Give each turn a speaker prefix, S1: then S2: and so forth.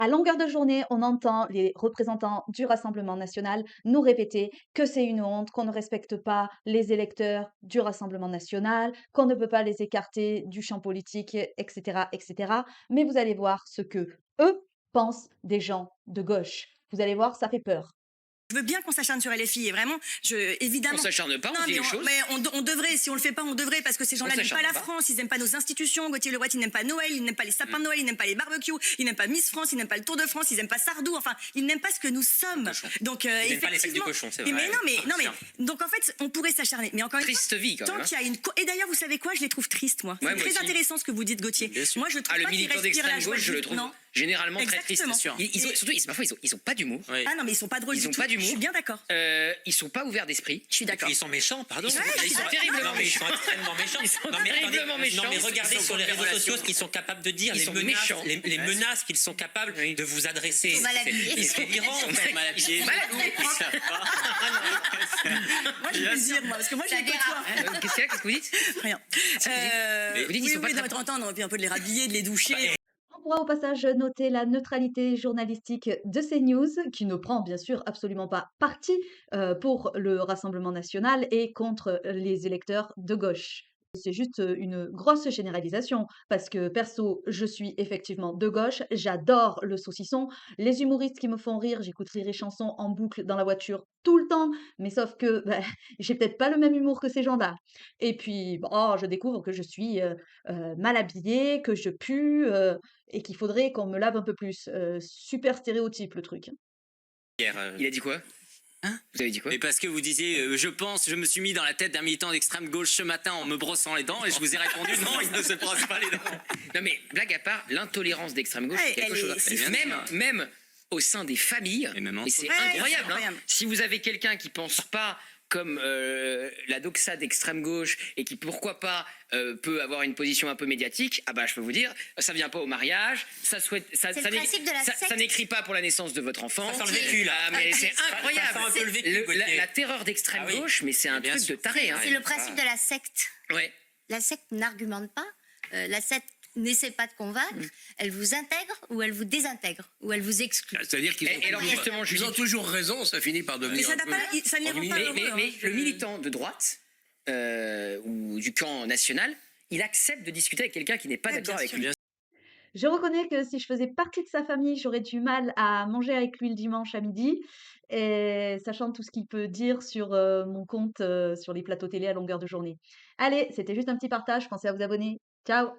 S1: À longueur de journée, on entend les représentants du Rassemblement national nous répéter que c'est une honte, qu'on ne respecte pas les électeurs du Rassemblement national, qu'on ne peut pas les écarter du champ politique, etc., etc. Mais vous allez voir ce que eux pensent des gens de gauche. Vous allez voir, ça fait peur.
S2: Je veux bien qu'on s'acharne sur LFI et vraiment,
S3: On
S2: évidemment.
S3: s'acharne pas,
S2: Non,
S3: on dit
S2: mais
S3: les choses.
S2: on devrait, si on le fait pas, on devrait, parce que ces gens-là
S3: On
S2: n'aiment pas
S3: s'acharne
S2: la
S3: pas.
S2: France, ils n'aiment pas nos institutions. Gauthier Lebret, il n'aime pas Noël, il n'aime pas les sapins de Noël, il n'aime pas les barbecues, il n'aime pas Miss France, il n'aime pas le Tour de France, il n'aime pas Sardou, enfin, il n'aime pas ce que nous sommes.
S3: Cochon.
S2: Donc,
S4: Ils n'aiment pas les sacs
S2: effectivement.
S4: du cochon, c'est
S2: Mais
S4: vrai.
S2: non, mais, donc en fait, on pourrait s'acharner. Mais encore une fois,
S3: Triste vie, quand
S2: tant
S3: même, hein.
S2: qu'il y a une. Et d'ailleurs, vous savez quoi, je les trouve tristes, moi.
S3: Ouais,
S2: C'est
S3: moi
S2: très
S3: aussi.
S2: intéressant ce que vous dites, Gauthier.
S4: Bien sûr.
S2: Moi, je trouve
S3: Ah, le
S2: pas qu'ils
S3: militant
S2: respirent la
S3: d'extrême
S2: joie
S3: gauche,
S2: de
S3: je le
S2: vivre.
S3: trouve
S2: Non.
S3: généralement très triste.
S2: Exactement.
S4: C'est sûr.
S3: Surtout, parfois, ils ont pas d'humour.
S4: Oui.
S2: Ah non, mais ils sont pas drôles
S3: Ils
S2: du
S3: ont
S2: tout.
S3: pas d'humour.
S2: Je suis bien d'accord.
S3: Ils sont pas ouverts d'esprit.
S2: Je suis d'accord.
S4: Ils sont méchants, pardon.
S3: Ils sont terriblement
S4: Non, mais ils
S3: méchants.
S4: sont extrêmement méchants.
S3: Ils sont
S4: Non, mais
S3: terriblement
S4: attendez,
S3: méchants.
S4: Non, mais regardez
S3: Ils sont
S4: sur les
S3: contre les
S4: réseaux sociaux
S3: relations.
S4: ce qu'ils sont capables de dire,
S3: Ils
S4: les
S3: sont
S4: menaces,
S3: méchants.
S4: les menaces qu'ils sont capables
S3: Oui.
S4: de vous adresser.
S5: mal habillés.
S4: C'est délirant, en fait.
S3: Ils sont mal habillés.
S2: Moi, je veux dire, moi, parce que moi, j'ai
S5: Ça
S2: côtoie.
S5: dérape.
S3: Qu'est-ce que vous dites?
S2: Rien.
S3: Vous dites qu'ils
S2: Oui,
S3: sont pas
S2: oui,
S3: très
S2: dans 30 ans, on aurait pu un peu les rhabiller, de les doucher.
S1: On pourra au passage noter la neutralité journalistique de CNews, qui ne prend bien sûr absolument pas parti pour le Rassemblement national et contre les électeurs de gauche. C'est juste une grosse généralisation, parce que perso, je suis effectivement de gauche, j'adore le saucisson, les humoristes qui me font rire, j'écoute Rire et Chanson en boucle dans la voiture tout le temps, mais sauf que bah, j'ai peut-être pas le même humour que ces gens-là. Et puis, bon, je découvre que je suis mal habillée, que je pue, et qu'il faudrait qu'on me lave un peu plus. Super stéréotype le truc.
S3: Il a dit quoi? Vous avez dit quoi?
S4: Mais parce que vous disiez, je me suis mis dans la tête d'un militant d'extrême gauche ce matin en me brossant les dents et je vous ai répondu non, il ne se brosse pas les dents.
S3: Non mais blague à part, l'intolérance d'extrême gauche,
S2: Ouais,
S3: c'est quelque
S2: elle
S3: chose.
S2: est- c'est
S3: Même au sein des familles,
S4: Et même en
S3: et c'est
S2: Ouais,
S3: incroyable.
S2: c'est incroyable.
S3: Si vous avez quelqu'un qui pense pas comme la doxa d'extrême gauche et qui pourquoi pas peut avoir une position un peu médiatique, ah bah je peux vous dire, ça vient pas au mariage, ça souhaite, ça,
S5: C'est
S3: ça
S5: le principe de la
S3: ça
S5: secte.
S3: n'écrit pas pour la naissance de votre enfant.
S4: Ça sent le vécu, là.
S3: Ah, mais c'est
S4: Ça
S3: incroyable.
S4: sent un peu le vécu, Gauthier.
S3: La terreur d'extrême
S4: Ah oui.
S3: gauche, mais c'est un
S4: Bien
S3: truc
S4: sûr.
S3: de taré. Hein.
S5: C'est le principe de la secte.
S3: Ouais.
S5: La secte n'argumente pas. La secte n'essaie pas de convaincre. Elle vous intègre ou elle vous désintègre ou elle vous exclut.
S6: C'est-à-dire qu'ils ont,
S3: Et alors, justement,
S6: ils
S3: Julie-
S6: ont toujours raison, ça finit par
S2: Mais
S6: devenir.
S2: ça
S6: un
S2: n'a
S6: peu-
S2: pas, ça ne les rend pas
S3: Mais,
S2: heureux.
S3: mais
S2: hein.
S3: le militant de droite ou du camp national, il accepte de discuter avec quelqu'un qui n'est pas
S2: Ouais,
S3: d'accord
S2: bien
S3: avec
S2: sûr.
S3: lui.
S1: Je reconnais que si je faisais partie de sa famille, j'aurais du mal à manger avec lui le dimanche à midi, et sachant tout ce qu'il peut dire sur mon compte sur les plateaux télé à longueur de journée. Allez, c'était juste un petit partage, pensez à vous abonner. Ciao!